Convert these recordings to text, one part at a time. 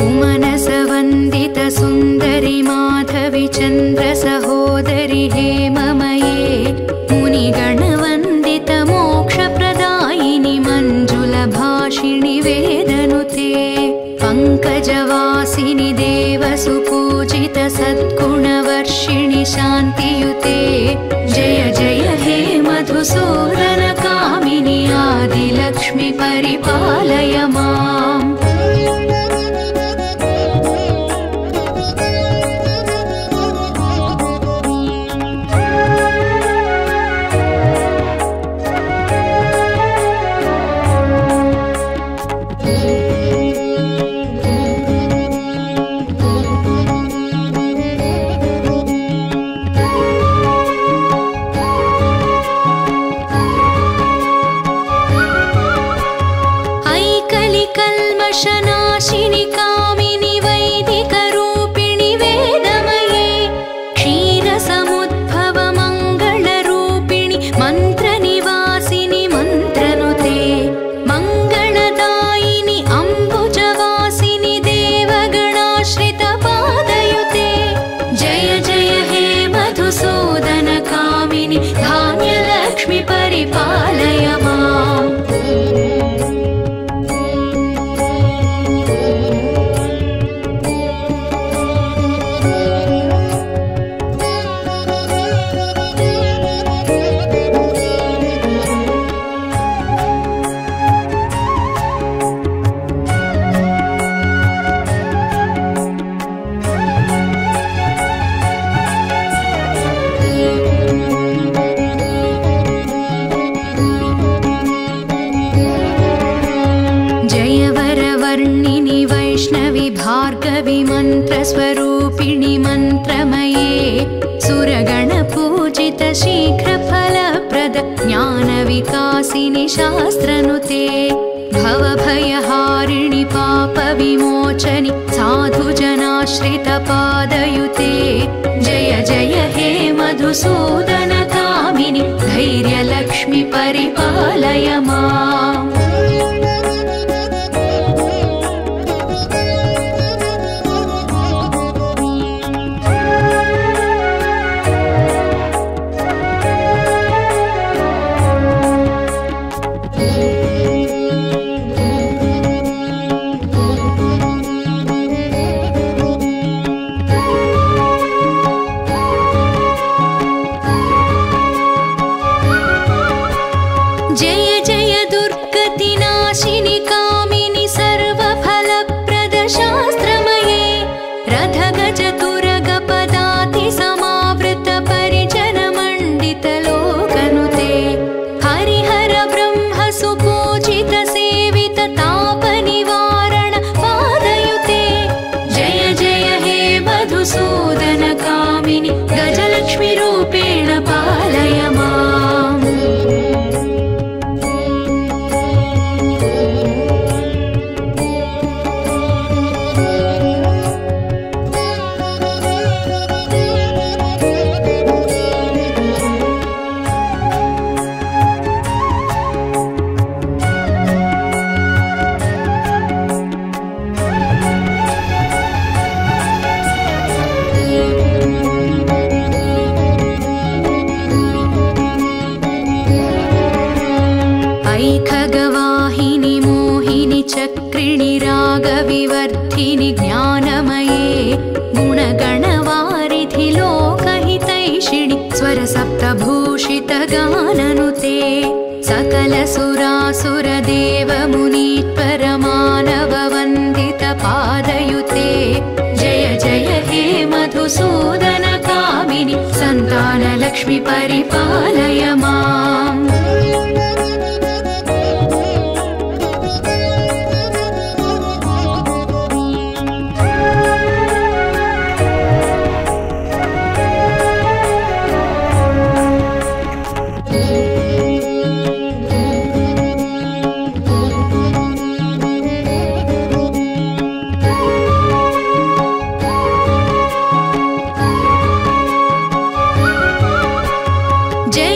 सुमनसवन्दित सुन्दरि माधवि चन्द्र सहोदरि हेममये मुनिगणवन्दित मोक्षप्रदायिनि मञ्जुलभाषिणि वेदनुते पङ्कजवासिनि देवसुपूजित सद्गुणवर्षिणि शान्तियुते जय जय हे मधुसूदन कामिनि आदिलक्ष्मि परिपालय माम्। कल्मषनाशिनि कामिनि वैदिकरूपिणि वेदमये क्षीरसमुद्भव मङ्गलरूपिणि मन्त्रनिवासिनि मन्त्रनुते मङ्गलदायिनि अम्बुजवासिनि देवगणाश्रितपादयुते जय जय हे मधुसूदन कामिनि धान्यलक्ष्मि परिपालय माम्। जयवरवर्णिनि वैष्णवि भार्गवि मन्त्रस्वरूपिणि मन्त्रमये सुरगणपूजित शीघ्रफलप्रद ज्ञानविकासिनि शास्त्रनुते भवभयहारिणि पापविमोचनि साधुजनाश्रितपादयुते जय जय हे मधुसूदन कामिनि धैर्यलक्ष्मि परिपालय माम्। जय जय दुर्गतिनाशिनि कामिनि सर्वफलप्रद शास्त्रमये रथगजतुरगपदाति समावृत परिजनमण्डित लोकनुते हरिहर ब्रह्म सुपूजित सेवित तापनिवारण पादयुते जय जय हे मधुसूदन कामिनि गजलक्ष्मि रूपेण पालय माम्। ऐखगवाहिनि मोहिनि चक्रिणि रागविवर्धिनि ज्ञानमये गुणगणवारिधि लोकहितैषिणि स्वरसप्तभूषित गाननुते सकलसुरासुरदेवमुनीश्वर मानववन्दित पादयुते जय जय हे मधुसूदन कामिनि सन्तानलक्ष्मि परिपालय माम्। जय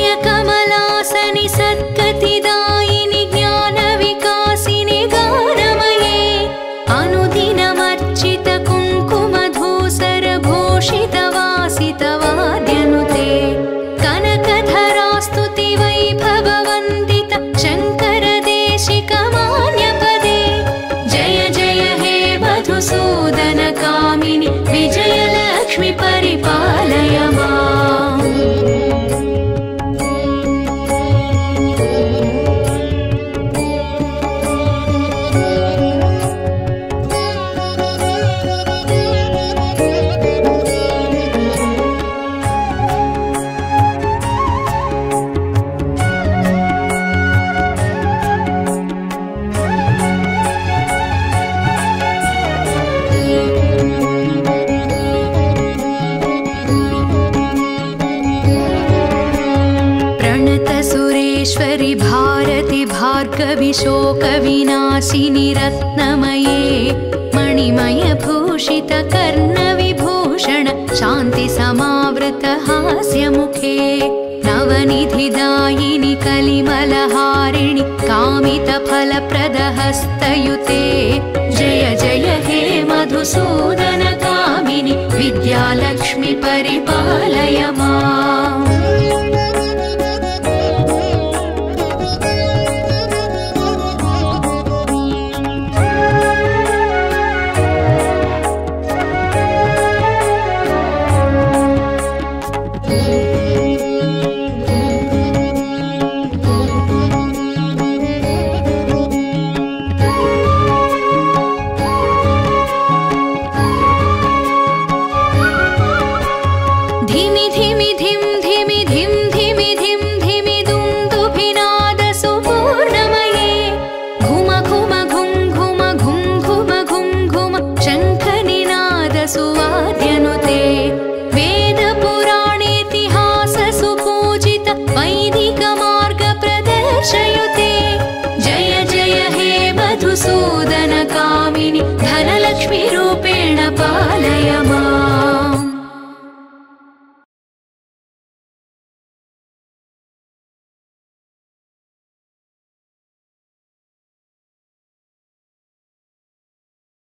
शोकविनाशिनि रत्नमये मणिमयभूषितकर्णविभूषण शान्तिसमावृतहास्यमुखे नवनिधिदायिनि कलिमलहारिणि कामितफलप्रदहस्तयुते जय जय हे मधुसूदनकामिनि विद्यालक्ष्मि परिपालय माम्। जय जय हे मधुसूदनकामिनि धनलक्ष्मी रूपेण पालय माम्।